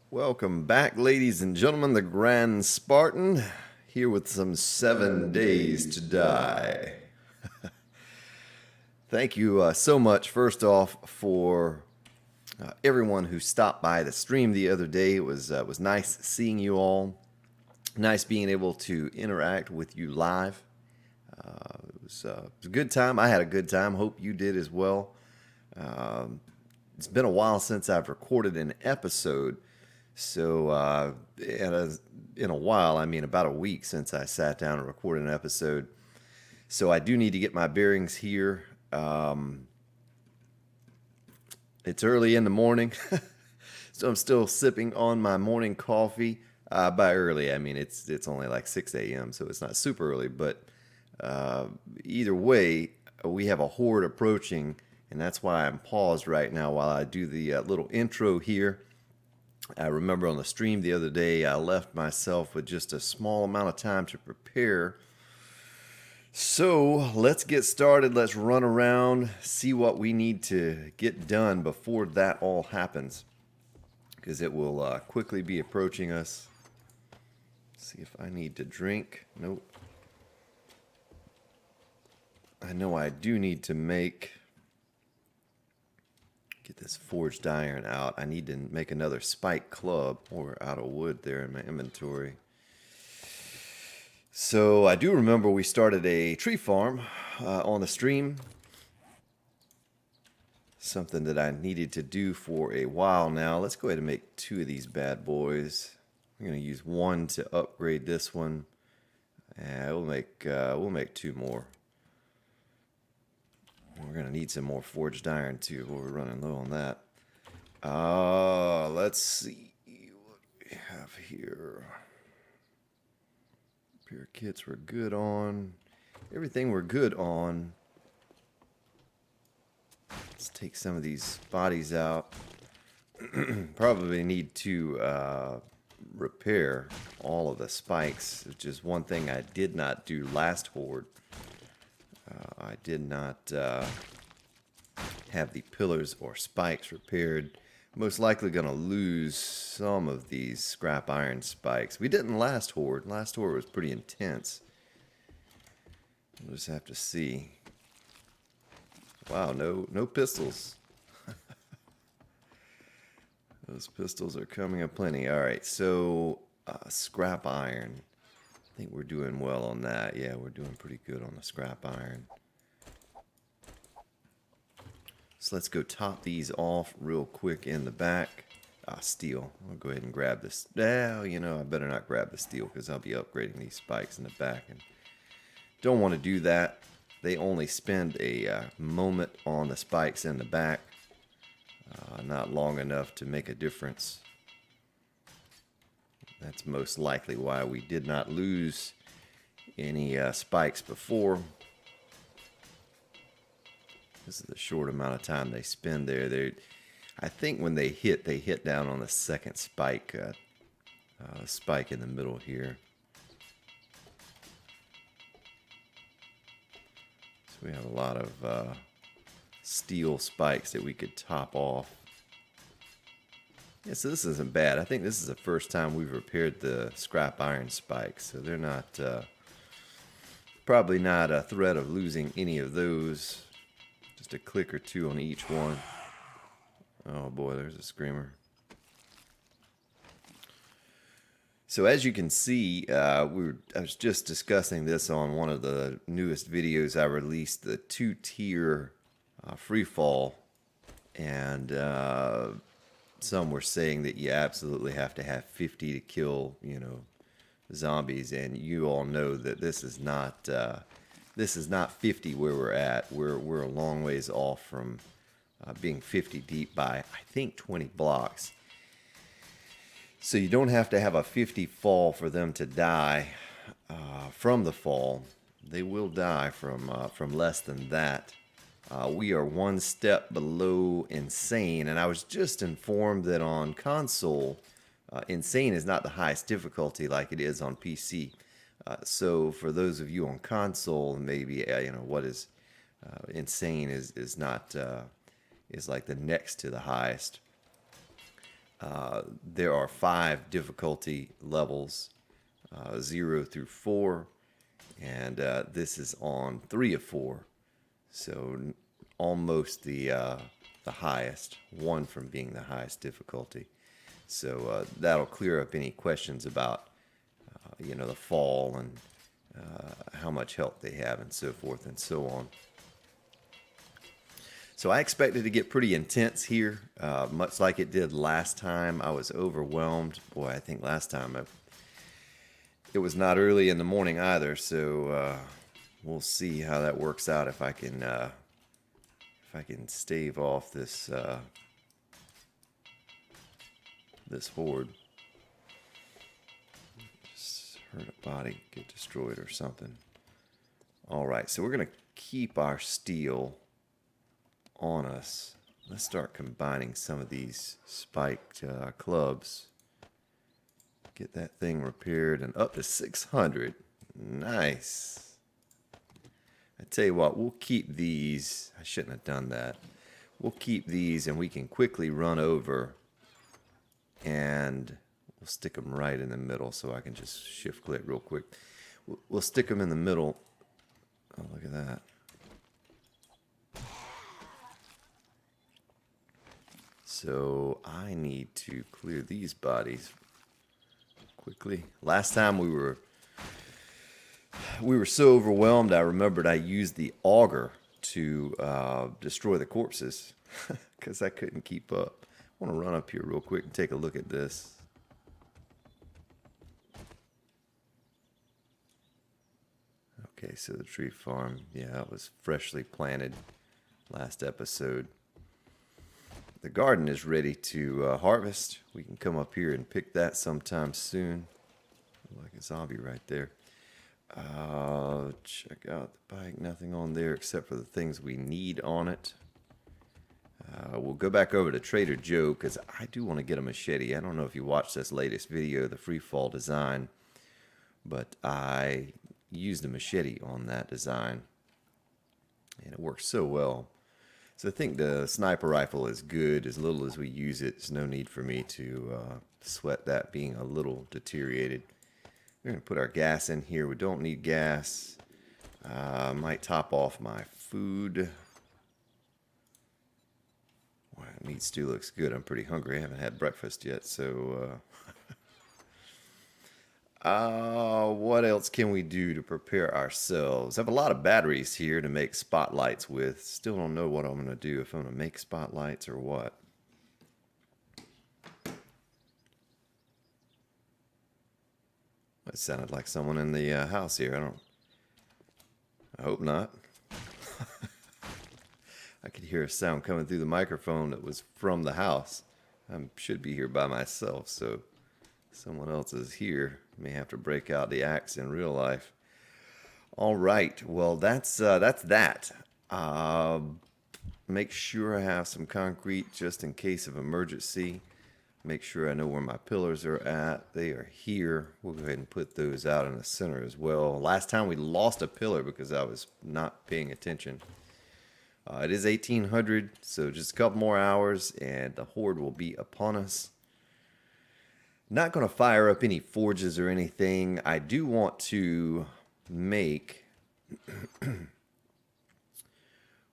Welcome back, ladies and gentlemen. The Grand Spartan here with some 7 days to die. Thank you so much, first off, for everyone who stopped by the stream the other day. It was nice seeing you all. Nice being able to interact with you live. It was a good time. I had a good time. Hope you did as well. It's been a while since I've recorded an episode. So, in a while, I mean about a week since I sat down and recorded an episode. So I do need to get my bearings here. It's early in the morning, so I'm still sipping on my morning coffee. By early, I mean it's only like 6 a.m., so it's not super early. But either way, we have a horde approaching, and that's why I'm paused right now while I do the little intro here. I remember on the stream the other day, I left myself with just a small amount of time to prepare. So let's get started. Let's run around, see what we need to get done before that all happens, because it will quickly be approaching us. See if I need to drink. Nope. I know I do need to get this forged iron out. I need to make another spike club or out of wood there in my inventory. So I do remember we started a tree farm on the stream. Something that I needed to do for a while now. Let's go ahead and make 2 of these bad boys. I'm going to use 1 to upgrade this one. And we'll make 2 more. We're going to need some more forged iron too. We're running low on that. Let's see what we have here. Repair kits we're good on. Everything we're good on. Let's take some of these bodies out. Probably need to repair all of the spikes, which is one thing I did not do last horde. I did not have the pillars or spikes repaired. Most likely going to lose some of these scrap iron spikes. We didn't last horde. Last horde was pretty intense. We'll just have to see. Wow, no pistols. Those pistols are coming up plenty. All right, so scrap iron. I think we're doing well on that. Yeah, we're doing pretty good on the scrap iron. So let's go top these off real quick in the back. Steel. I'll go ahead and grab this. Well, I better not grab the steel because I'll be upgrading these spikes in the back. And don't want to do that. They only spend a moment on the spikes in the back. Not long enough to make a difference. That's most likely why we did not lose any spikes before. This is the short amount of time they spend there. I think when they hit down on the second spike, spike in the middle here. So we have a lot of steel spikes that we could top off. Yeah, so this isn't bad. I think this is the first time we've repaired the scrap iron spikes, so they're not probably not a threat of losing any of those. Just a click or 2 on each one. Oh boy, there's a screamer. So as you can see, I was just discussing this on one of the newest videos I released, the 2-tier free fall, and some were saying that you absolutely have to have 50 to kill, zombies, and you all know that this is not 50 where we're at. We're a long ways off from being 50 deep by, I think, 20 blocks. So you don't have to have a 50 fall for them to die from the fall. They will die from less than that. We are 1 step below insane, and I was just informed that on console, insane is not the highest difficulty like it is on PC. So for those of you on console, maybe what is insane is not is like the next to the highest. There are 5 difficulty levels, 0 through 4, and this is on 3 of 4, so almost the highest, one from being the highest difficulty. So that'll clear up any questions about the fall and how much health they have and so forth and so on. So I expected to get pretty intense here, much like it did last time. I was overwhelmed. Boy, I think last time it was not early in the morning either, so we'll see how that works out if I can stave off this this horde. Just hurt a body, get destroyed or something. All right, so we're gonna keep our steel on us. Let's start combining some of these spiked clubs. Get that thing repaired and up to 600. Nice. I tell you what, we'll keep these. I shouldn't have done that. We'll keep these and we can quickly run over and we'll stick them right in the middle so I can just shift click real quick. We'll stick them in the middle. Oh, look at that. So I need to clear these bodies quickly. Last time we were so overwhelmed, I remembered I used the auger to destroy the corpses because I couldn't keep up. I want to run up here real quick and take a look at this. Okay, so the tree farm, yeah, it was freshly planted last episode. The garden is ready to harvest. We can come up here and pick that sometime soon. Like a zombie right there. Check out the bike. Nothing on there except for the things we need on it. We'll go back over to Trader Joe because I do want to get a machete. I don't know if you watched this latest video, the free fall design, but I used a machete on that design and it works so well. So I think the sniper rifle is good. As little as we use it, there's no need for me to sweat that being a little deteriorated. We're going to put our gas in here. We don't need gas. Might top off my food. Wow, meat stew looks good. I'm pretty hungry. I haven't had breakfast yet, so... what else can we do to prepare ourselves? I have a lot of batteries here to make spotlights with. Still don't know what I'm going to do, if I'm going to make spotlights or what. That sounded like someone in the house here. I hope not. I could hear a sound coming through the microphone that was from the house. I should be here by myself, so someone else is here. May have to break out the axe in real life. All right, well that's that. Make sure I have some concrete just in case of emergency. Make sure I know where my pillars are at. They are here. We'll go ahead and put those out in the center as well. Last time we lost a pillar because I was not paying attention. It is 1800, so just a couple more hours and the horde will be upon us. Not going to fire up any forges or anything. I do want to make...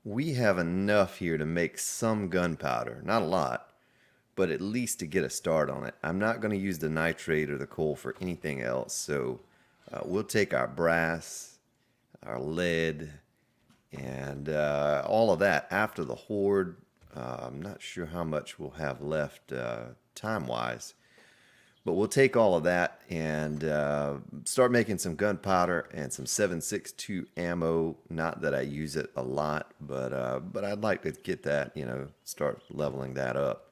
We have enough here to make some gunpowder. Not a lot, but at least to get a start on it. I'm not going to use the nitrate or the coal for anything else, so we'll take our brass, our lead, and all of that after the horde. I'm not sure how much we'll have left time-wise. But we'll take all of that and start making some gunpowder and some 7.62 ammo. Not that I use it a lot, but I'd like to get that, start leveling that up.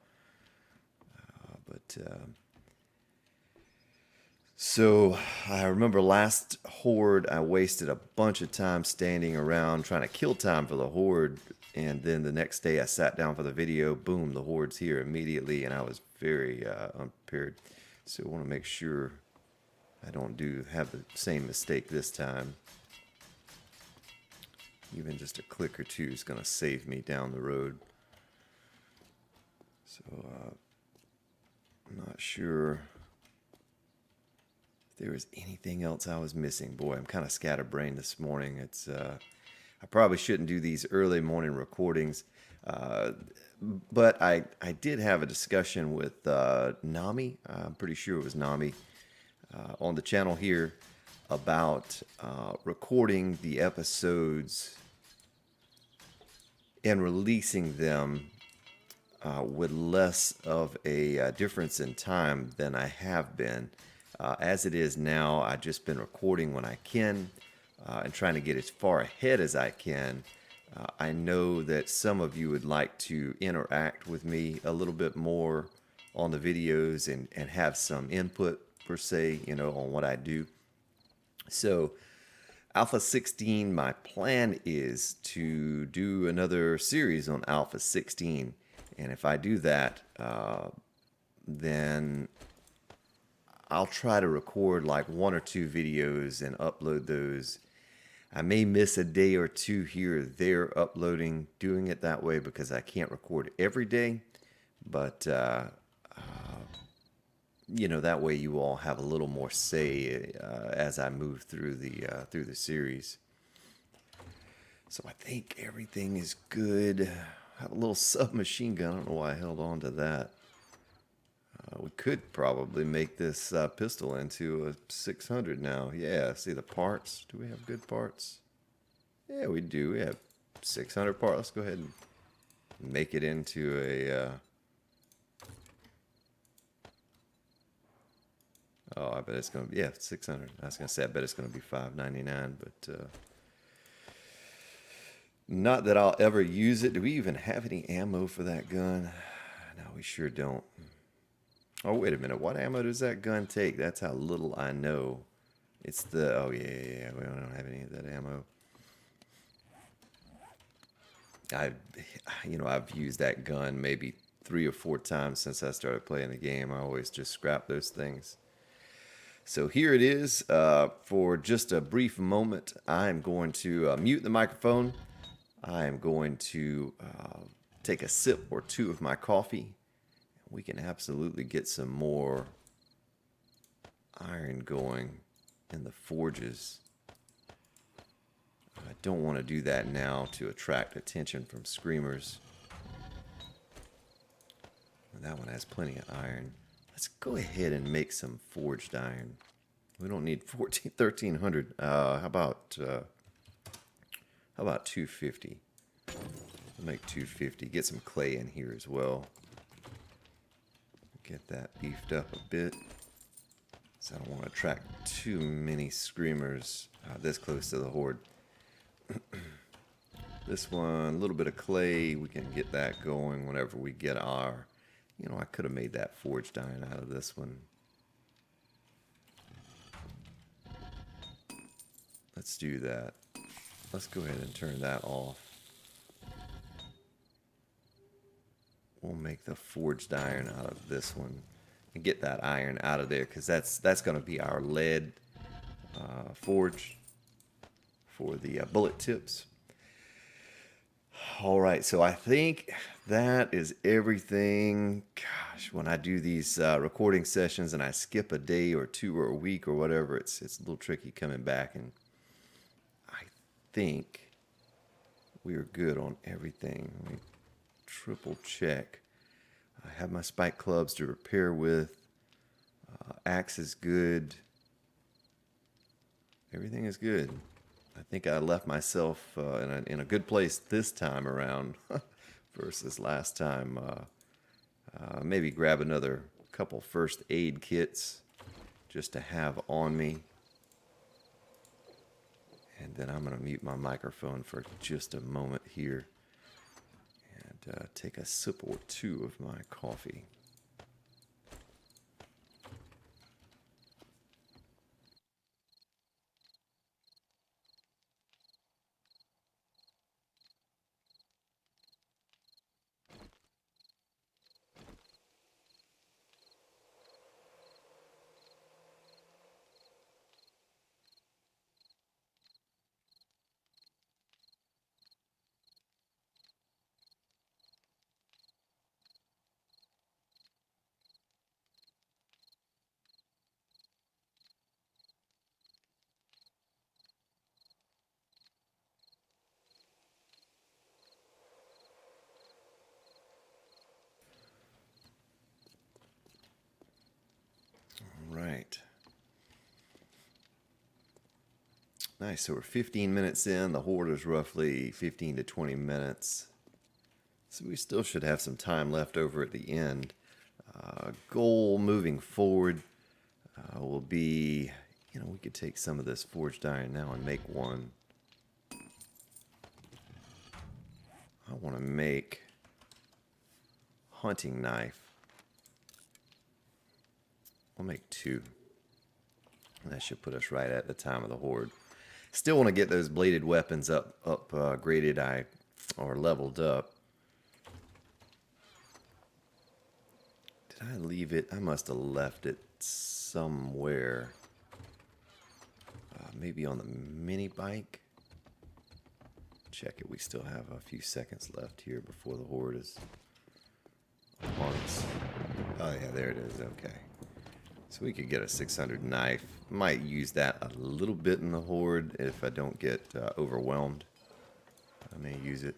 So I remember last horde, I wasted a bunch of time standing around trying to kill time for the horde. And then the next day I sat down for the video. Boom, the horde's here immediately, and I was very unprepared. So I want to make sure I don't have the same mistake this time. Even just a click or two is going to save me down the road. So I'm not sure if there was anything else I was missing. Boy, I'm kind of scatterbrained this morning. I probably shouldn't do these early morning recordings. Uh, but I did have a discussion with Nami. I'm pretty sure it was Nami on the channel here about recording the episodes and releasing them with less of a difference in time than I have been. As it is now, I've just been recording when I can and trying to get as far ahead as I can. I know that some of you would like to interact with me a little bit more on the videos and have some input, per se, on what I do. So, Alpha 16, my plan is to do another series on Alpha 16. And if I do that, then I'll try to record like one or two videos and upload those. I may miss a day or two here or there uploading, doing it that way because I can't record every day. But, that way you all have a little more say as I move through the series. So I think everything is good. I have a little submachine gun. I don't know why I held on to that. We could probably make this pistol into a 600 now. Yeah, see the parts? Do we have good parts? Yeah, we do. We have 600 parts. Let's go ahead and make it into a... Oh, I bet it's going to be... Yeah, 600. I was going to say, I bet it's going to be $5.99, but... Not that I'll ever use it. Do we even have any ammo for that gun? No, we sure don't. Oh, wait a minute. What ammo does that gun take? That's how little I know. It's the... Oh, yeah. We don't have any of that ammo. I've used that gun maybe 3 or 4 times since I started playing the game. I always just scrap those things. So here it is. For just a brief moment, I'm going to mute the microphone. I am going to take a sip or two of my coffee. We can absolutely get some more iron going in the forges. I don't want to do that now to attract attention from screamers. That one has plenty of iron. Let's go ahead and make some forged iron. We don't need 1300. How about 250? We'll make 250. Get some clay in here as well. Get that beefed up a bit. So I don't want to attract too many screamers this close to the horde. This one, a little bit of clay. We can get that going whenever we get our... I could have made that forged iron out of this one. Let's do that. Let's go ahead and turn that off. We'll make the forged iron out of this one and get that iron out of there, because that's going to be our lead forge for the bullet tips. All right, so I think that is everything. Gosh, when I do these recording sessions and I skip a day or two or a week or whatever, it's a little tricky coming back, and I think we're good on everything. Let me triple check. I have my spike clubs to repair with. Axe is good. Everything is good. I think I left myself in a good place this time around versus last time. Maybe grab another couple first aid kits just to have on me. And then I'm going to mute my microphone for just a moment here and take a sip or two of my coffee. Nice, so we're 15 minutes in. The horde is roughly 15 to 20 minutes. So we still should have some time left over at the end. Goal moving forward will be, we could take some of this forged iron now and make one. I want to make hunting knife. I'll make 2. That should put us right at the time of the horde. Still want to get those bladed weapons upgraded or leveled up. Did I leave it? I must have left it somewhere. Maybe on the mini bike. Check it. We still have a few seconds left here before the horde is upon us. Oh yeah, there it is. Okay. So we could get a 600 knife. Might use that a little bit in the horde if I don't get overwhelmed. I may use it.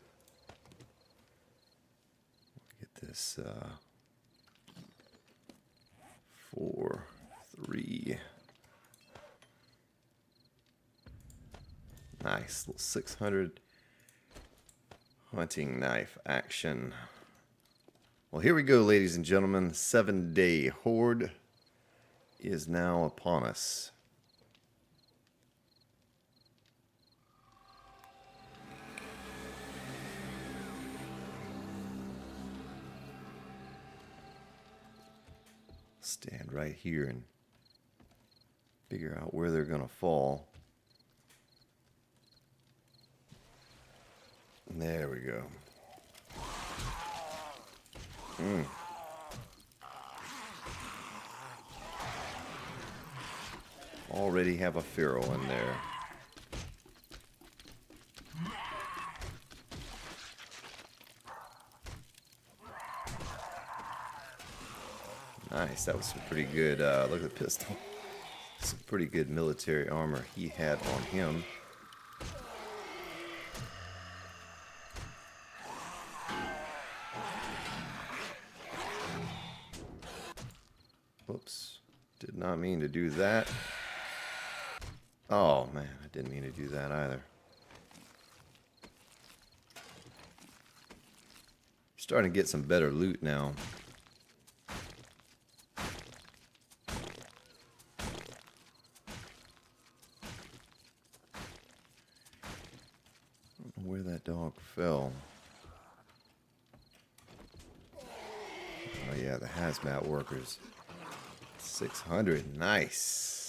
Get this 4, 3. Nice little 600 hunting knife action. Well, here we go, ladies and gentlemen. The 7-day horde is now upon us. Stand right here and figure out where they're gonna fall. There we go. Already have a feral in there. Nice, that was some pretty good, look at the pistol. Some pretty good military armor he had on him. Whoops, did not mean to do that. Oh man, I didn't mean to do that either. Starting to get some better loot now. I don't know where that dog fell. Oh yeah, the hazmat workers. 600, nice.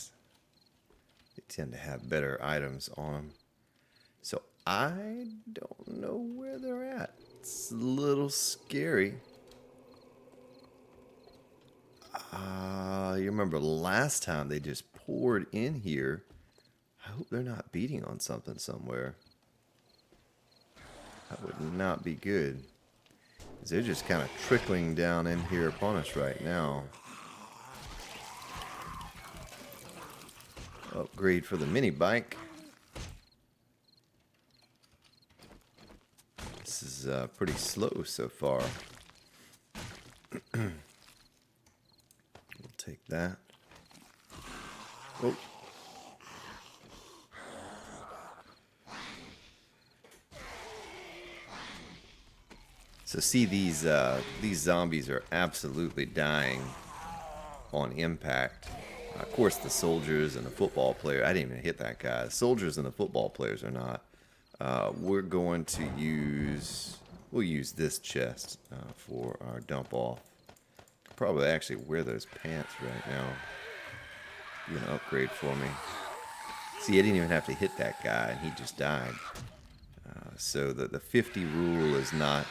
They tend to have better items on them. So I don't know where they're at. It's a little scary. You remember last time they just poured in here. I hope they're not beating on something somewhere. That would not be good. They're just kind of trickling down in here upon us right now. Upgrade for the mini bike. This is pretty slow so far. We'll take that. Oh. So see, these zombies are absolutely dying on impact. Of course, the soldiers and the football player. I didn't even hit that guy. The soldiers and the football players are not. We're going to use. We'll use this chest for our dump off. Probably actually wear those pants right now. You gonna upgrade for me? See, I didn't even have to hit that guy, and he just died. So the 50 rule is not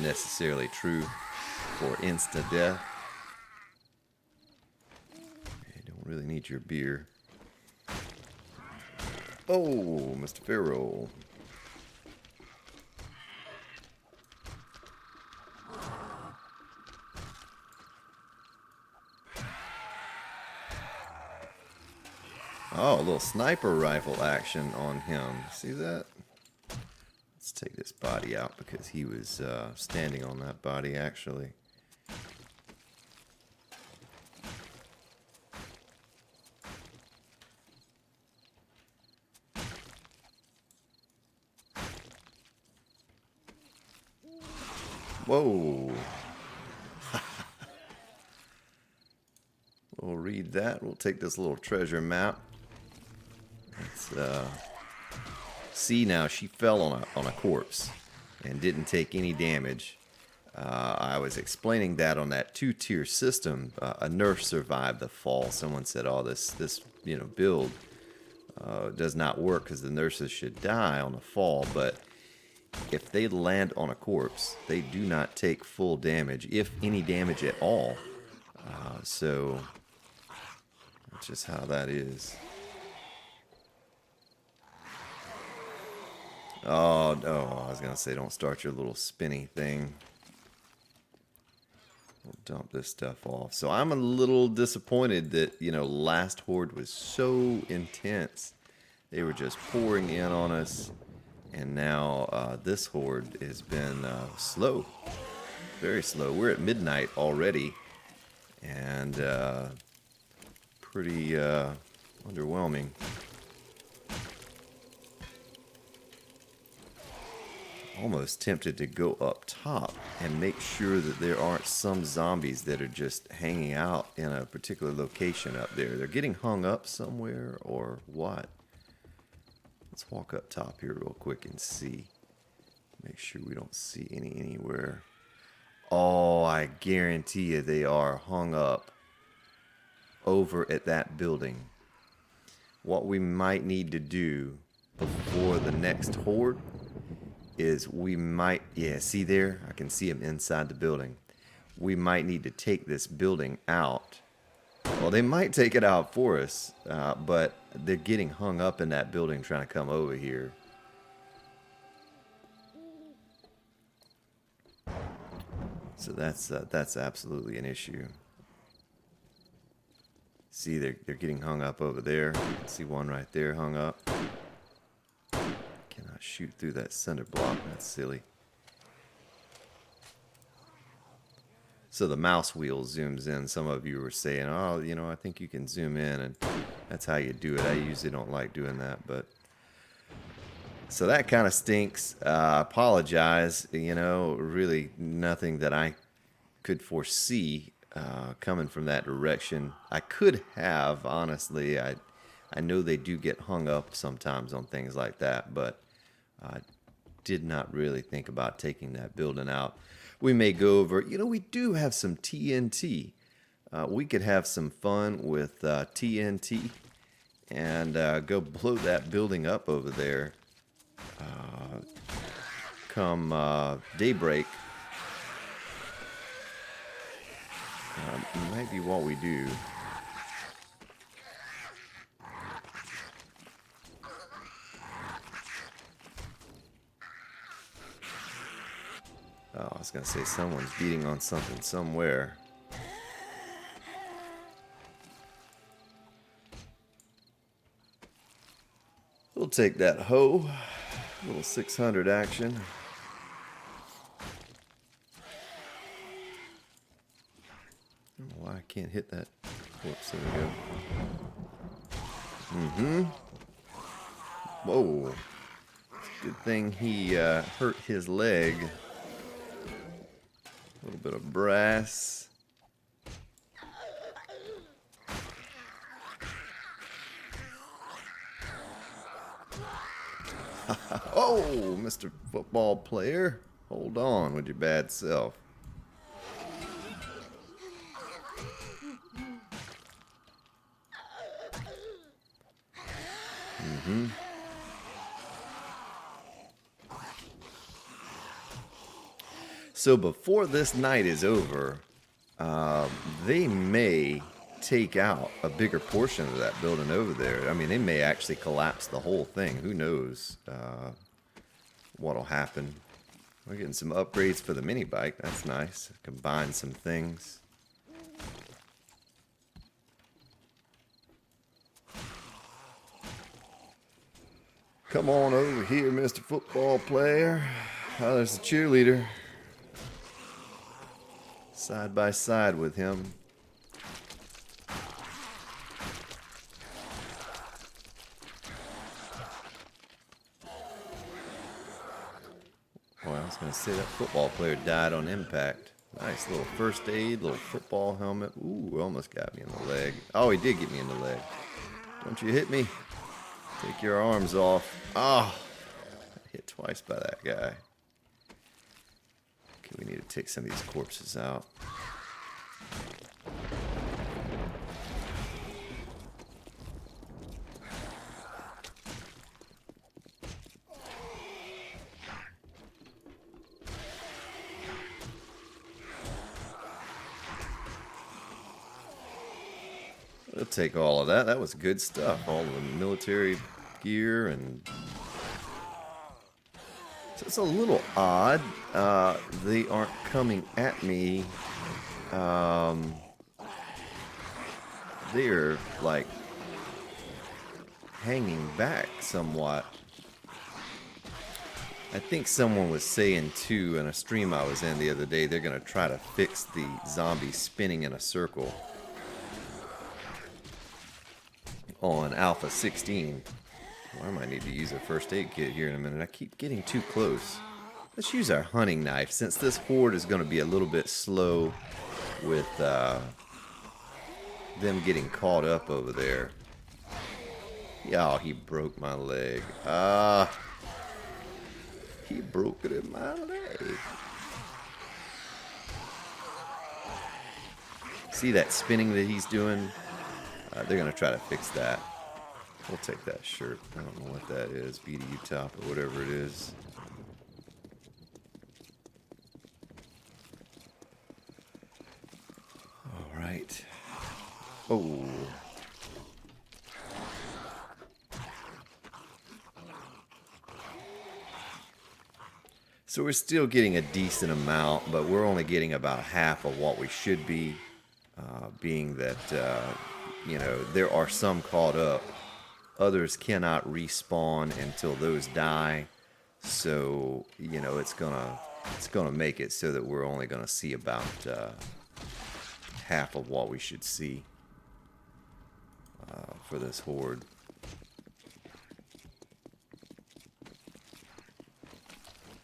necessarily true for insta death. You don't really need your beer. Oh, Mr. Pharaoh. Oh, a little sniper rifle action on him. See that? Let's take this body out because he was standing on that body actually. Whoa. We'll read that. We'll take this little treasure map. Let's see now. She fell on a corpse and didn't take any damage. I was explaining that on that 2-tier system, a nerf survived the fall. Someone said, "Oh, this build does not work because the nurses should die on the fall." But if they land on a corpse, they do not take full damage, if any damage at all. So that's just how that is. Oh no! I was gonna say, don't start your little spinny thing. We'll dump this stuff off. So I'm a little disappointed that, last horde was so intense. They were just pouring in on us. And now this horde has been slow. Very slow. We're at midnight already. And pretty underwhelming. Almost tempted to go up top and make sure that there aren't some zombies that are just hanging out in a particular location up there. They're getting hung up somewhere or what? Let's walk up top here real quick and see. Make sure we don't see any anywhere. Oh, I guarantee you they are hung up over at that building. What we might need to do before the next horde is we might, see there? I can see them inside the building. We might need to take this building out. Well, they might take it out for us, but they're getting hung up in that building trying to come over here. So that's absolutely an issue. See, they're getting hung up over there. You can see one right there hung up. Cannot shoot through that center block. That's silly. So the mouse wheel zooms in. Some of you were saying, "Oh, I think you can zoom in," and that's how you do it. I usually don't like doing that, but so that kind of stinks. Apologize. Really nothing that I could foresee coming from that direction. I could have, honestly. I know they do get hung up sometimes on things like that, but I did not really think about taking that building out. We may go over, we do have some TNT. We could have some fun with TNT and go blow that building up over there come daybreak. Might be what we do. Oh, I was going to say someone's beating on something somewhere. We'll take that hoe. A little 600 action. I don't know why I can't hit that. Whoops, there we go. Whoa. Good thing he hurt his leg. A little bit of brass. Oh, Mr. Football Player. Hold on with your bad self. So before this night is over, they may take out a bigger portion of that building over there. I mean, they may actually collapse the whole thing. Who knows what'll happen. We're getting some upgrades for the mini bike. That's nice. Combine some things. Come on over here, Mr. Football Player. Oh, there's the cheerleader. Side by side with him. Well, I was going to gonna say that football player died on impact. Nice little first aid, little football helmet. Ooh, almost got me in the leg. Oh, he did get me in the leg. Don't you hit me. Take your arms off. Oh, hit twice by that guy. Okay, we need to take some of these corpses out. We'll take all of that. That was good stuff. All the military gear and... So it's a little odd. They aren't coming at me. They're like hanging back somewhat. I think someone was saying too in a stream I was in the other day, they're going to try to fix the zombies spinning in a circle on Alpha 16. Well, I might need to use a first aid kit here in a minute. I keep getting too close. Let's use our hunting knife since this horde is going to be a little bit slow with them getting caught up over there. Yeah, he broke my leg. He broke it in my leg. See that spinning that he's doing? They're going to try to fix that. We'll take that shirt. I don't know what that is. BDU top or whatever it is. All right. Oh. So we're still getting a decent amount, but we're only getting about half of what we should be, being that, you know, there are some caught up. Others cannot respawn until those die. So, you know, it's gonna make it so that we're only gonna see about half of what we should see for this horde.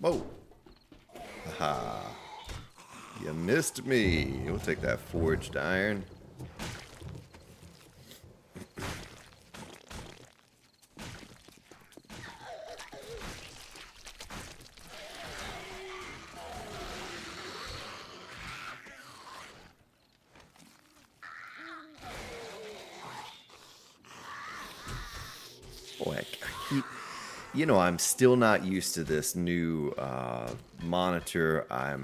Whoa! Haha! You missed me. We'll take that forged iron. Boy, I keep... You know, I'm still not used to this new monitor. I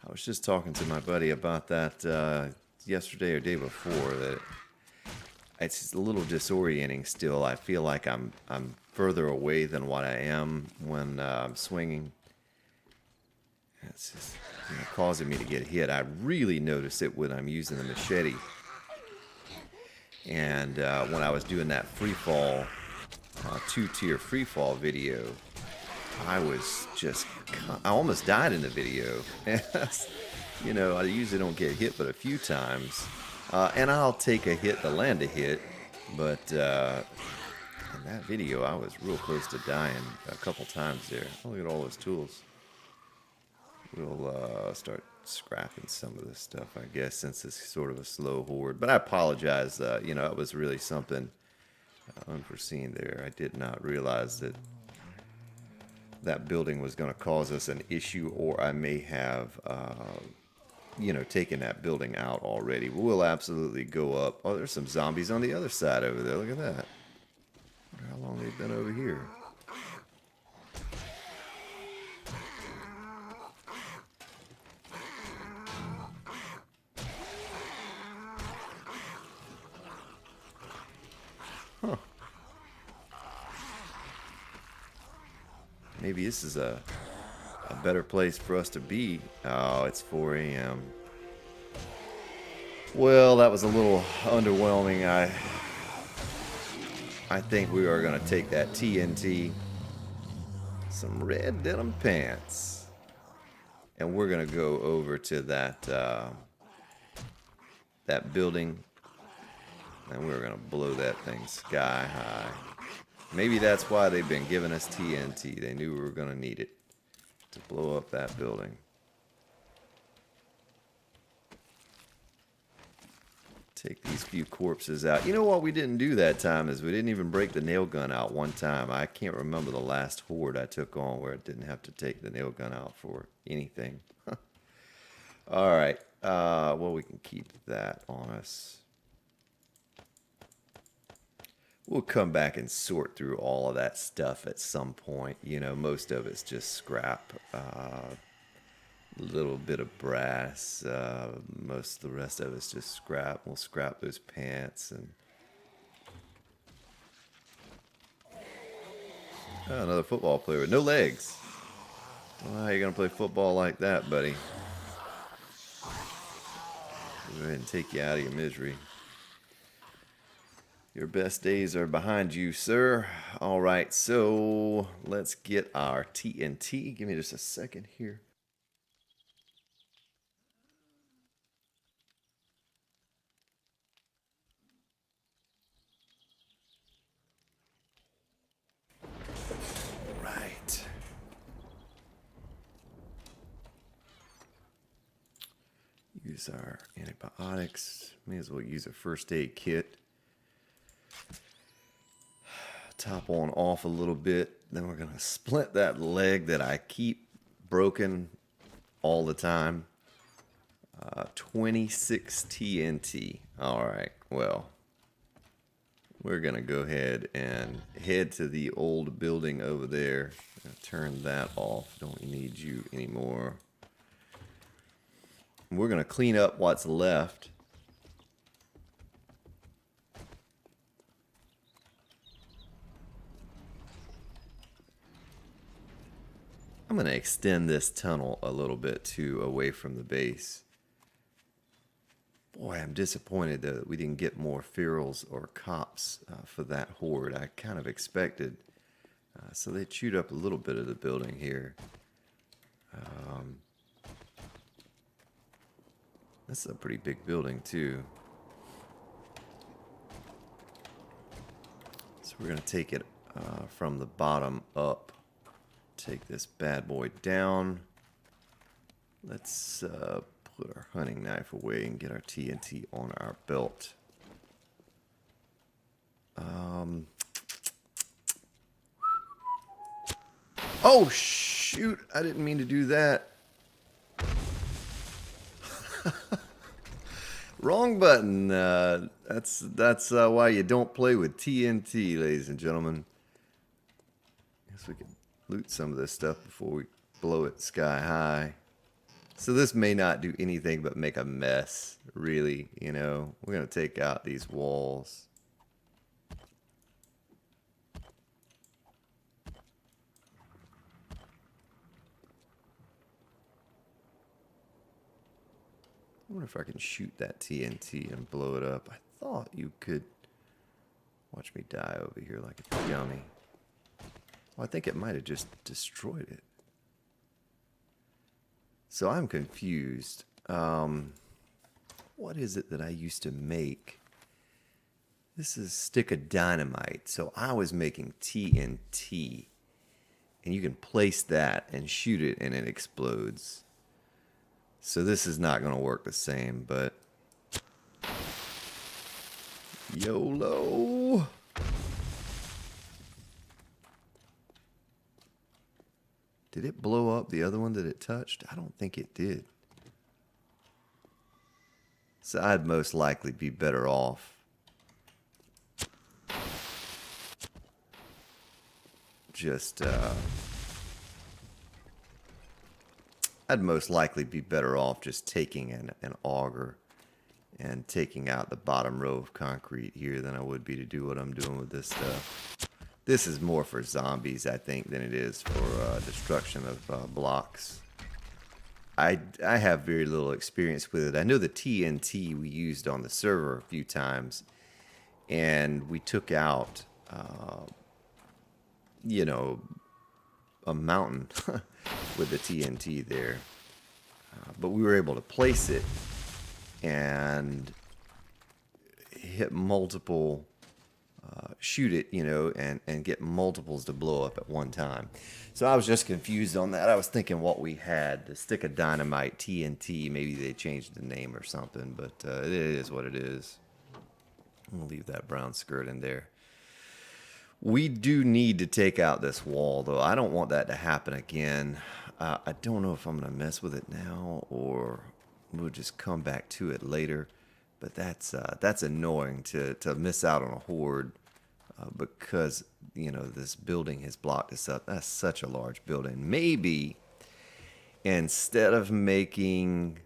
was just talking to my buddy about that yesterday or day before. That it's just a little disorienting still. I feel like I'm further away than what I am when I'm swinging. It's just, you know, causing me to get hit. I really notice it when I'm using the machete. And when I was doing that free fall, two-tier free fall video, I almost died in the video. You know, I usually don't get hit but a few times. And I'll take a hit to land a hit. But in that video, I was real close to dying a couple times there. Oh, look at all those tools. We'll start scrapping some of this stuff, I guess, since it's sort of a slow horde. But I apologize. You know, it was really something unforeseen there. I did not realize that that building was going to cause us an issue, or I may have, you know, taken that building out already. We'll absolutely go up. Oh, there's some zombies on the other side over there. Look at that. I wonder how long they've been over here. Huh. Maybe this is a better place for us to be. Oh, it's 4 a.m. Well, that was a little underwhelming. I think we are going to take that TNT, some red denim pants, and we're going to go over to that that building, and we're going to blow that thing sky high. Maybe that's why they've been giving us TNT. They knew we were going to need it. to blow up that building. Take these few corpses out. You know what we didn't do that time is we didn't even break the nail gun out one time. I can't remember the last horde I took on where it didn't have to take the nail gun out for anything. Alright. Well, we can keep that on us. We'll come back and sort through all of that stuff at some point. You know, most of it's just scrap. Little bit of brass. Most of the rest of it's just scrap. We'll scrap those pants and another football player with no legs. Well, how are you gonna play football like that, buddy? Go ahead and take you out of your misery. Your best days are behind you, sir. All right, so let's get our TNT. Give me just a second here. All right. Use our antibiotics. May as well use a first aid kit. Top on off a little bit. Then we're going to splint that leg that I keep broken all the time. 26 TNT. Alright, well. We're going to go ahead and head to the old building over there. Turn that off. Don't need you anymore. We're going to clean up what's left. I'm going to extend this tunnel a little bit too away from the base. Boy, I'm disappointed that we didn't get more ferals or cops for that horde. I kind of expected. So they chewed up a little bit of the building here. This is a pretty big building too. So we're going to take it from the bottom up. Take this bad boy down. Let's put our hunting knife away and get our TNT on our belt. Oh shoot, I didn't mean to do that. Wrong button. That's why you don't play with TNT, ladies and gentlemen. Guess we can loot some of this stuff before we blow it sky high. So this may not do anything but make a mess, really, you know. We're going to take out these walls. I wonder if I can shoot that TNT and blow it up. I thought you could. Watch me die over here like a dummy. Well, I think it might have just destroyed it. So I'm confused. What is it that I used to make? This is a stick of dynamite. So I was making TNT. And you can place that and shoot it and it explodes. So this is not going to work the same, but YOLO. Did it blow up the other one that it touched? I don't think it did. So I'd most likely be better off just I'd most likely be better off just taking an auger and taking out the bottom row of concrete here than I would be to do what I'm doing with this stuff. This is more for zombies, I think, than it is for destruction of blocks. I have very little experience with it. I know the TNT we used on the server a few times, and we took out, you know, a mountain with the TNT there. But we were able to place it and hit multiple shoot it, you know, and get multiples to blow up at one time. So I was just confused on that. I was thinking what we had, the stick of dynamite, TNT, maybe they changed the name or something, but it is what it is. I'm going to leave that brown skirt in there. We do need to take out this wall, though. I don't want that to happen again. I don't know if I'm going to mess with it now or we'll just come back to it later. But that's annoying to miss out on a horde because, you know, this building has blocked us up. That's such a large building. Maybe instead of making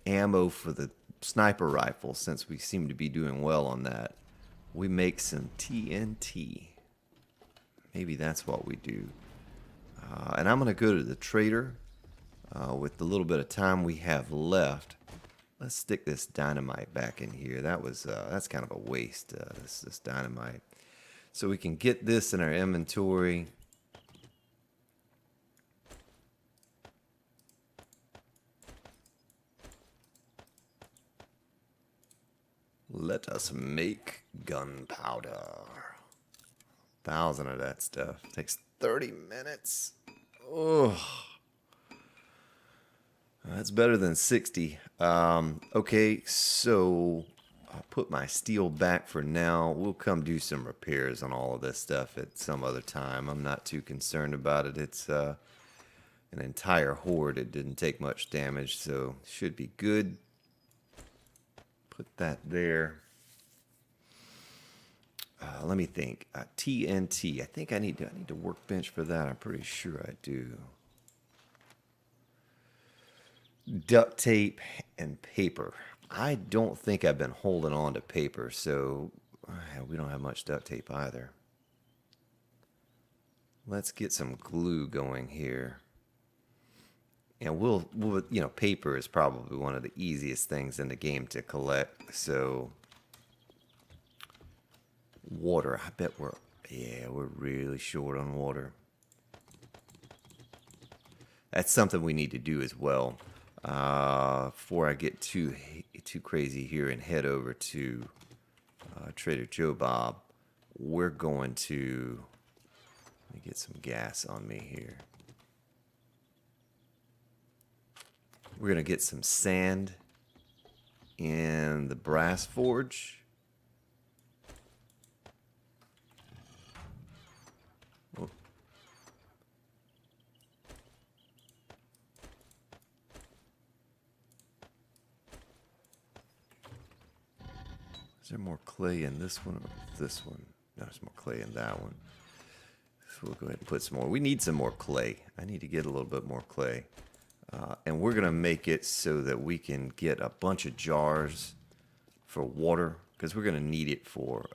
ammo for the sniper rifle, since we seem to be doing well on that, we make some TNT. Maybe that's what we do. And I'm going to go to the trader with the little bit of time we have left. Let's stick this dynamite back in here. That's kind of a waste, this dynamite. So we can get this in our inventory. Let us make gunpowder. 1,000 of that stuff. Takes 30 minutes. Ugh. That's better than 60. Okay, so I'll put my steel back for now. We'll come do some repairs on all of this stuff at some other time. I'm not too concerned about it. It's an entire horde. It didn't take much damage, so should be good. Put that there. Let me think. TNT. I think I need to workbench for that. I'm pretty sure I do. Duct tape and paper. I don't think I've been holding on to paper, so we don't have much duct tape either. Let's get some glue going here. And we'll you know, paper is probably one of the easiest things in the game to collect. So water, I bet we're really short on water. That's something we need to do as well. Before I get too crazy here and head over to Trader Joe Bob, we're going to let me get some gas on me here. We're going to get some sand in the brass forge. Oh. Is there more clay in this one or this one? No, there's more clay in that one. So we'll go ahead and put some more. We need some more clay. I need to get a little bit more clay. And we're going to make it so that we can get a bunch of jars for water, because we're going to need it for...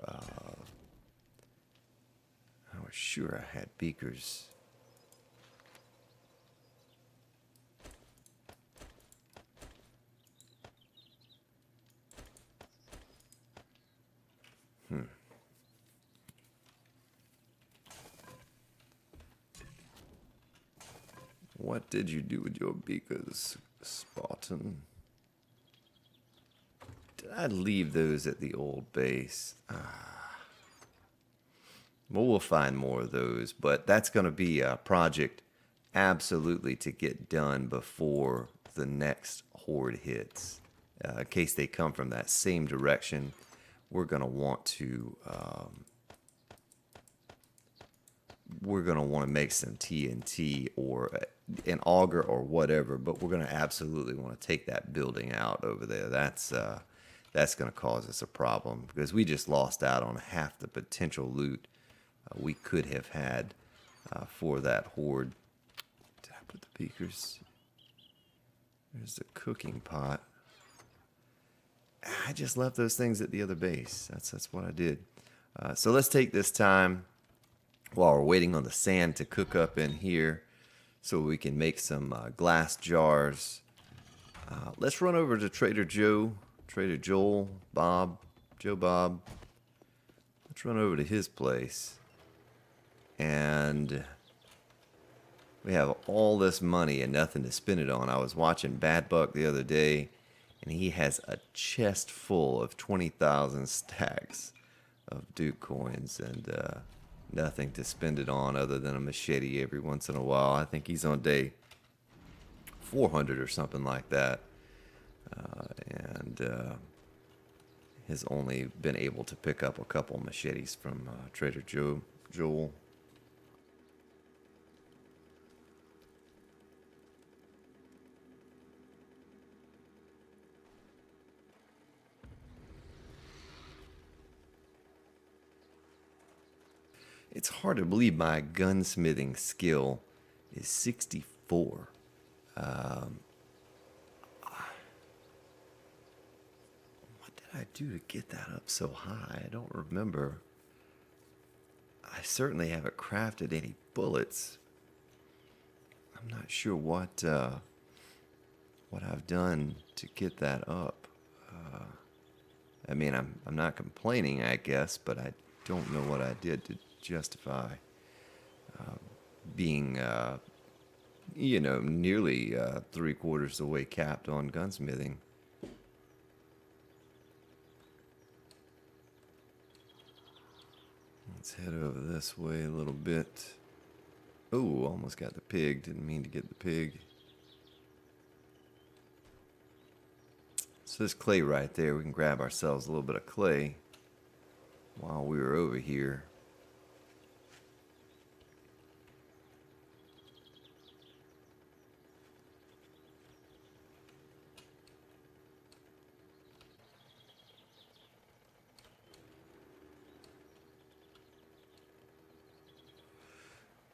I was sure I had beakers. What did you do with your beakers, Spartan? Did I leave those at the old base? Well, we'll find more of those, but that's going to be a project absolutely to get done before the next horde hits. In case they come from that same direction, we're going to want to make some TNT or an auger or whatever, but we're going to absolutely want to take that building out over there. That's going to cause us a problem because we just lost out on half the potential loot we could have had for that horde. Did I put the beakers? There's the cooking pot. I just left those things at the other base. That's what I did. So let's take this time while we're waiting on the sand to cook up in here so we can make some glass jars. Let's run over to Trader Joe, Trader Joel, Bob, Joe Bob. Let's run over to his place. And we have all this money and nothing to spend it on. I was watching Bad Buck the other day, And he has a chest full of 20,000 stacks of Duke coins and nothing to spend it on other than a machete every once in a while. I think he's on day 400 or something like that. And has only been able to pick up a couple machetes from Trader Joel. It's hard to believe my gunsmithing skill is 64. What did I do to get that up so high? I don't remember. I certainly haven't crafted any bullets. I'm not sure what I've done to get that up. I mean, I'm not complaining, I guess, but I don't know what I did to justify being, nearly 3/4 the way capped on gunsmithing. Let's head over this way a little bit. Oh, almost got the pig. Didn't mean to get the pig. So this clay right there, we can grab ourselves a little bit of clay while we were over here.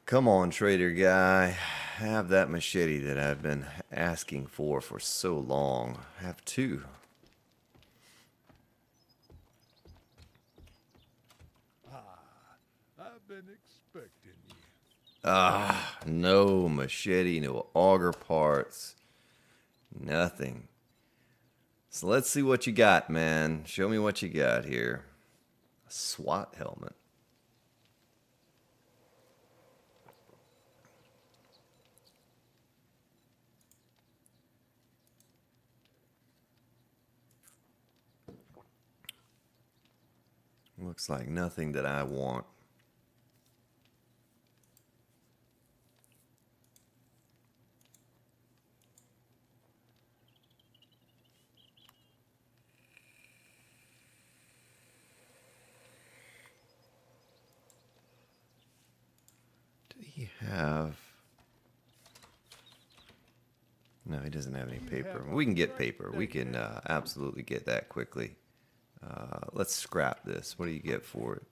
Come on, trader guy. Have that machete that I've been asking for so long. Have two. I've been expecting you. No machete, no auger parts, nothing. So let's see what you got, man. Show me what you got here. A SWAT helmet. Looks like nothing that I want. Did he have... No, he doesn't have any paper. We can get paper. We can absolutely get that quickly. Let's scrap this. What do you get for it?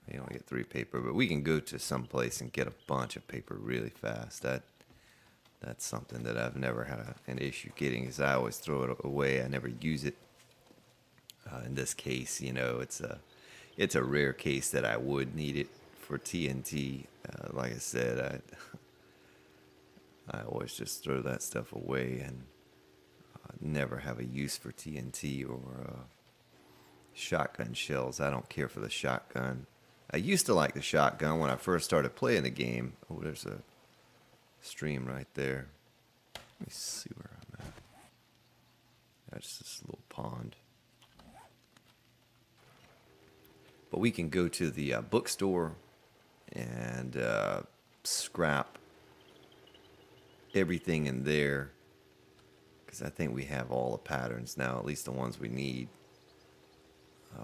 You only get 3 paper, but we can go to some place and get a bunch of paper really fast. That's something that I've never had an issue getting, is I always throw it away. I never use it. In this case, it's a rare case that I would need it for TNT. Like I said, I always just throw that stuff away and never have a use for TNT or shotgun shells. I don't care for the shotgun. I used to like the shotgun when I first started playing the game. Oh, there's a stream right there. Let me see where I'm at. That's this little pond. But we can go to the bookstore and scrap everything in there, because I think we have all the patterns now, at least the ones we need.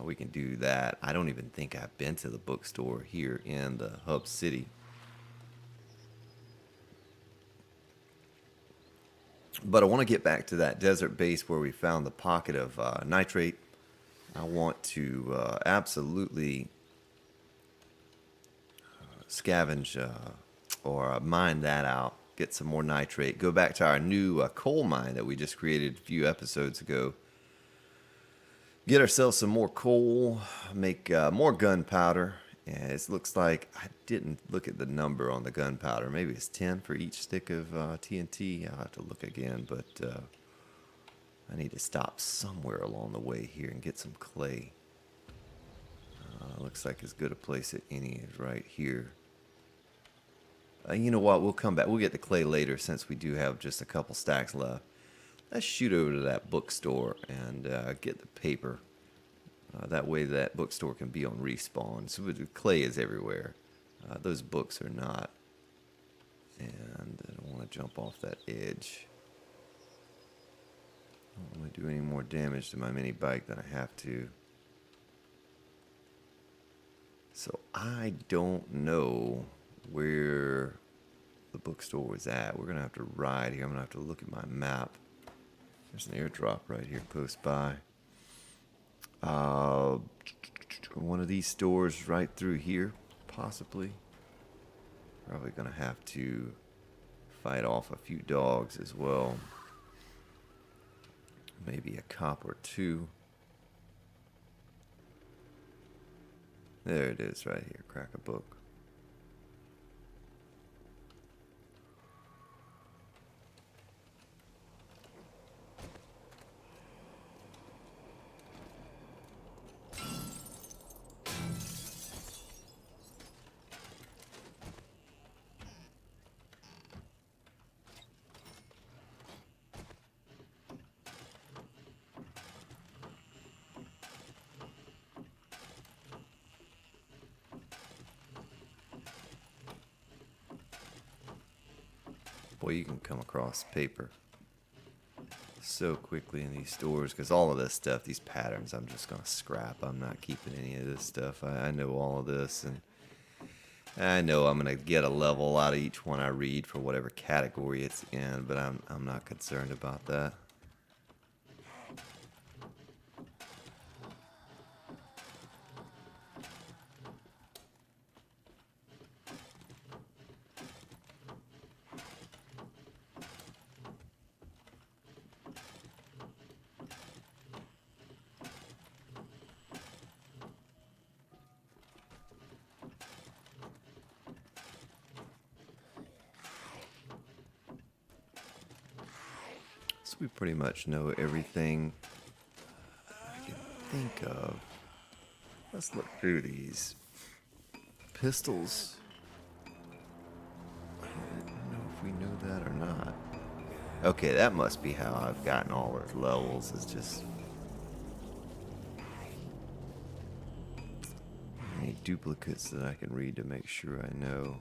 We can do that. I don't even think I've been to the bookstore here in the hub city. But I want to get back to that desert base where we found the pocket of nitrate. I want to absolutely scavenge or mine that out, get some more nitrate, go back to our new coal mine that we just created a few episodes ago. Get ourselves some more coal, make more gunpowder, and it looks like I didn't look at the number on the gunpowder. Maybe it's 10 for each stick of TNT. I'll have to look again, but I need to stop somewhere along the way here and get some clay. Looks like as good a place as any is right here. You know what? We'll come back. We'll get the clay later since we do have just a couple stacks left. let's shoot over to that bookstore and get the paper. That way that bookstore can be on respawn. So the clay is everywhere. Those books are not. And I don't want to jump off that edge. I don't want to do any more damage to my mini bike than I have to. So I don't know where the bookstore was at. We're going to have to ride here. I'm going to have to look at my map. There's an airdrop right here close by. One of these stores right through here, possibly. Probably going to have to fight off a few dogs as well. Maybe a cop or two. There it is right here. Crack a book. Boy, you can come across paper so quickly in these stores because all of this stuff, these patterns, I'm just going to scrap. I'm not keeping any of this stuff. I know all of this, and I know I'm going to get a level out of each one I read for whatever category it's in, but I'm not concerned about that. So we pretty much know everything I can think of. Let's look through these pistols. I don't know if we know that or not. Okay, that must be how I've gotten all those levels. It's just any duplicates that I can read to make sure I know.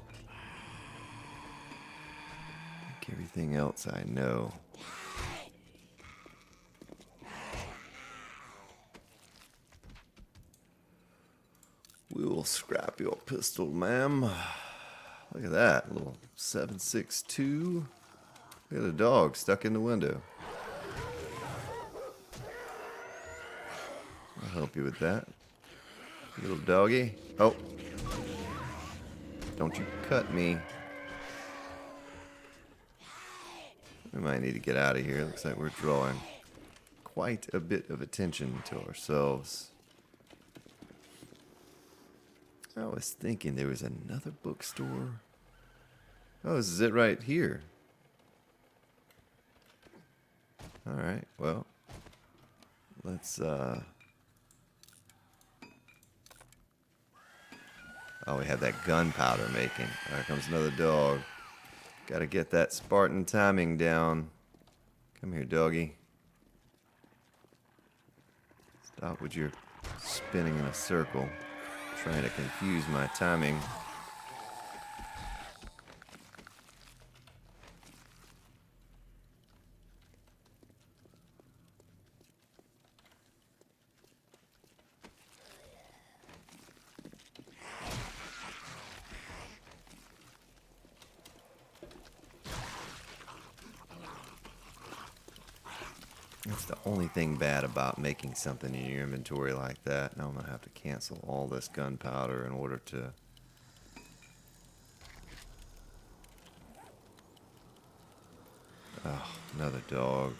I think everything else I know. We will scrap your pistol, ma'am. Look at that, little 7.62. Look at a dog stuck in the window. I'll help you with that, little doggy. Oh, don't you cut me. We might need to get out of here. Looks like we're drawing quite a bit of attention to ourselves. I was thinking there was another bookstore. Oh, this is it right here. Alright, well, let's, oh, we have that gunpowder making. There comes another dog. Gotta get that Spartan timing down. Come here, doggy. Stop with your spinning in a circle. Trying to confuse my timing. That's the only thing bad about making something in your inventory like that. Now I'm going to have to cancel all this gunpowder in order to... Oh, another dog.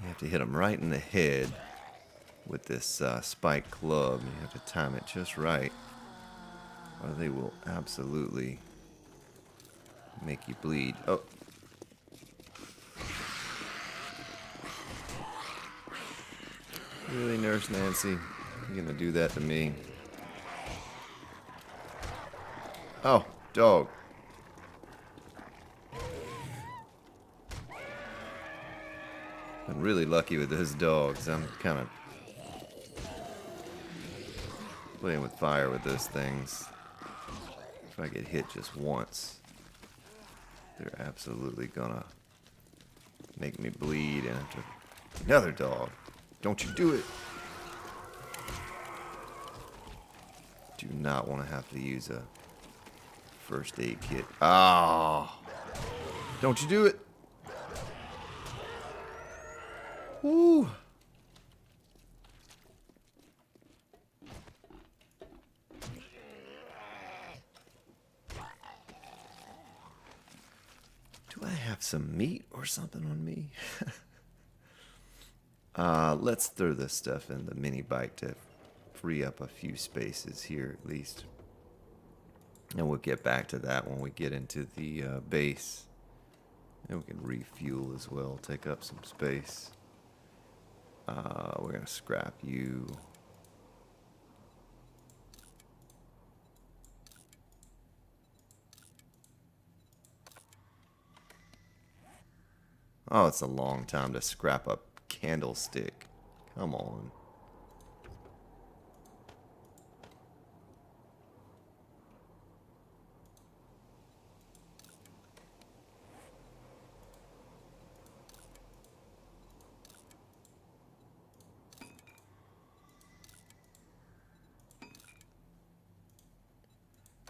You have to hit him right in the head with this spike club. You have to time it just right, or they will absolutely make you bleed. Oh. Really, Nurse Nancy? You're gonna do that to me? Oh, dog. Been really lucky with those dogs. I'm kind of playing with fire with those things. If I get hit just once, they're absolutely gonna make me bleed. And another dog. Don't you do it. Do not want to have to use a first aid kit. Ah, don't you do it. Woo. Do I have some meat or something on me? Let's throw this stuff in the mini bike to free up a few spaces here at least. And we'll get back to that when we get into the base. And we can refuel as well, take up some space. We're going to scrap you. Oh, it's a long time to scrap a candlestick. Come on.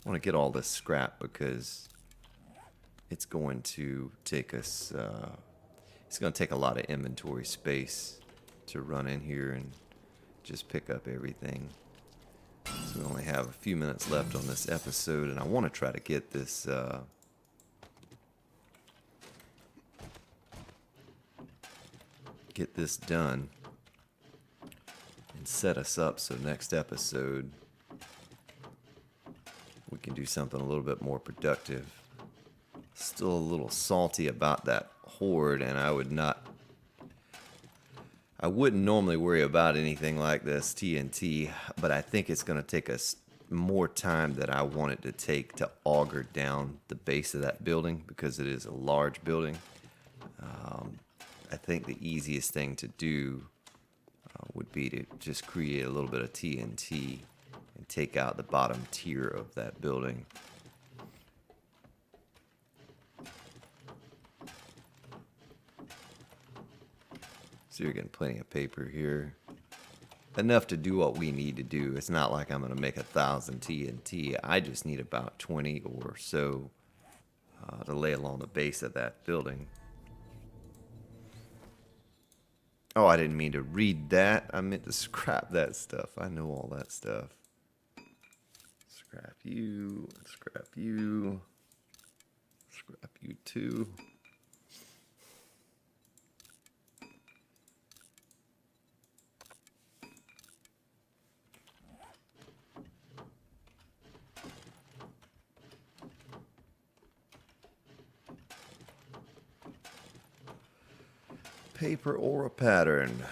I want to get all this scrap because it's going to take us, it's going to take a lot of inventory space to run in here and just pick up everything. So we only have a few minutes left on this episode, and I want to try to get this, done and set us up so next episode we can do something a little bit more productive. Still a little salty about that horde, and I wouldn't normally worry about anything like this TNT, but I think it's going to take us more time than I want it to take to auger down the base of that building because it is a large building. I think the easiest thing to do would be to just create a little bit of TNT and take out the bottom tier of that building. So you're getting plenty of paper here. Enough to do what we need to do. It's not like I'm going to make 1,000 TNT. I just need about 20 or so to lay along the base of that building. Oh, I didn't mean to read that. I meant to scrap that stuff. I know all that stuff. Scrap you. Scrap you. Scrap you too. Paper or a pattern.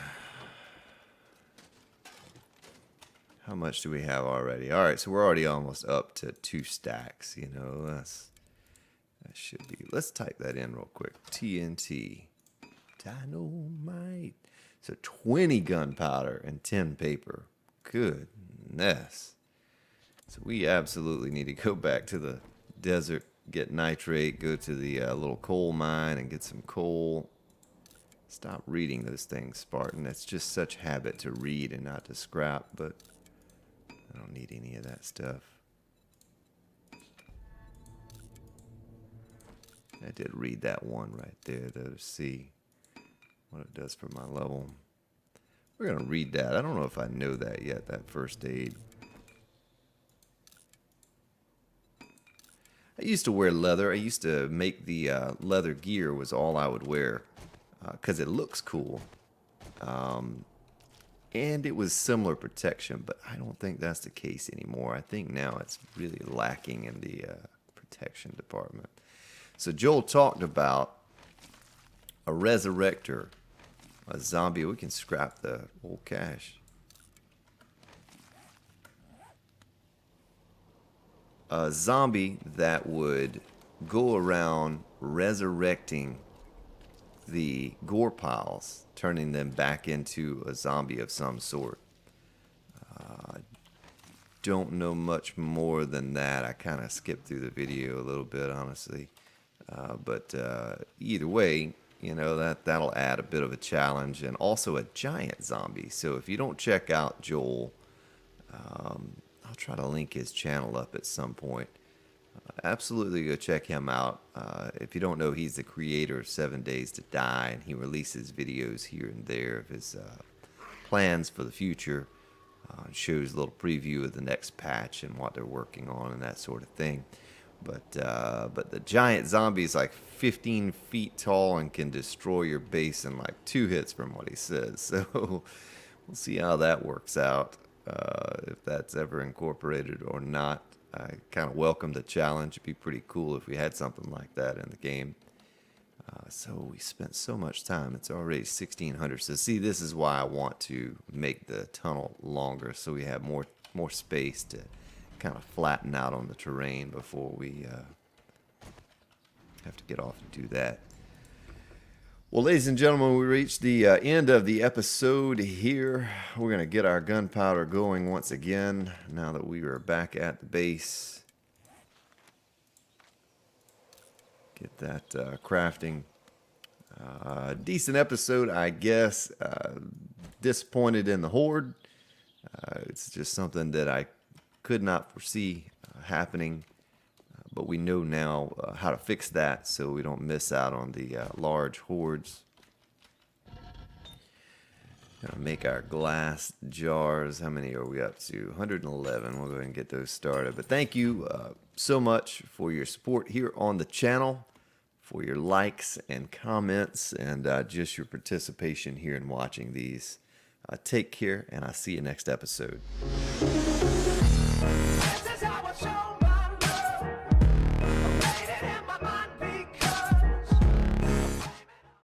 How much do we have already? All right, so we're already almost up to 2 stacks. You know, that should be. Let's type that in real quick. TNT, dynamite. So 20 gunpowder and 10 paper. Goodness. So we absolutely need to go back to the desert, get nitrate, go to the little coal mine and get some coal. Stop reading those things, Spartan. That's just such habit to read and not to scrap, but I don't need any of that stuff. I did read that one right there, though, to see what it does for my level. We're going to read that. I don't know if I know that yet, that first aid. I used to wear leather. I used to make the leather gear was all I would wear. Because it looks cool. And it was similar protection, but I don't think that's the case anymore. I think now it's really lacking in the protection department. So Joel talked about a resurrector, a zombie. We can scrap the old cache. A zombie that would go around resurrecting the gore piles, turning them back into a zombie of some sort. Don't know much more than that. I kind of skipped through the video a little bit, honestly. But either way, you know, that'll add a bit of a challenge and also a giant zombie. So if you don't check out Joel, I'll try to link his channel up at some point. Absolutely go check him out. If you don't know, he's the creator of 7 Days to Die, and he releases videos here and there of his plans for the future. Shows a little preview of the next patch and what they're working on and that sort of thing. But the giant zombie is like 15 feet tall and can destroy your base in like 2 hits from what he says. So we'll see how that works out, if that's ever incorporated or not. I kind of welcome the challenge. It'd be pretty cool if we had something like that in the game. So we spent so much time. It's already 1600. So see, this is why I want to make the tunnel longer, so we have more space to kind of flatten out on the terrain before we have to get off and do that. Well, ladies and gentlemen, we reached the end of the episode here. We're going to get our gunpowder going once again now that we are back at the base. Get that crafting. Decent episode, I guess. Disappointed in the horde. It's just something that I could not foresee happening. But we know now how to fix that so we don't miss out on the large hordes. Gonna make our glass jars. How many are we up to? 111. We'll go ahead and get those started. But thank you so much for your support here on the channel, for your likes and comments, and just your participation here in watching these. Take care, and I'll see you next episode.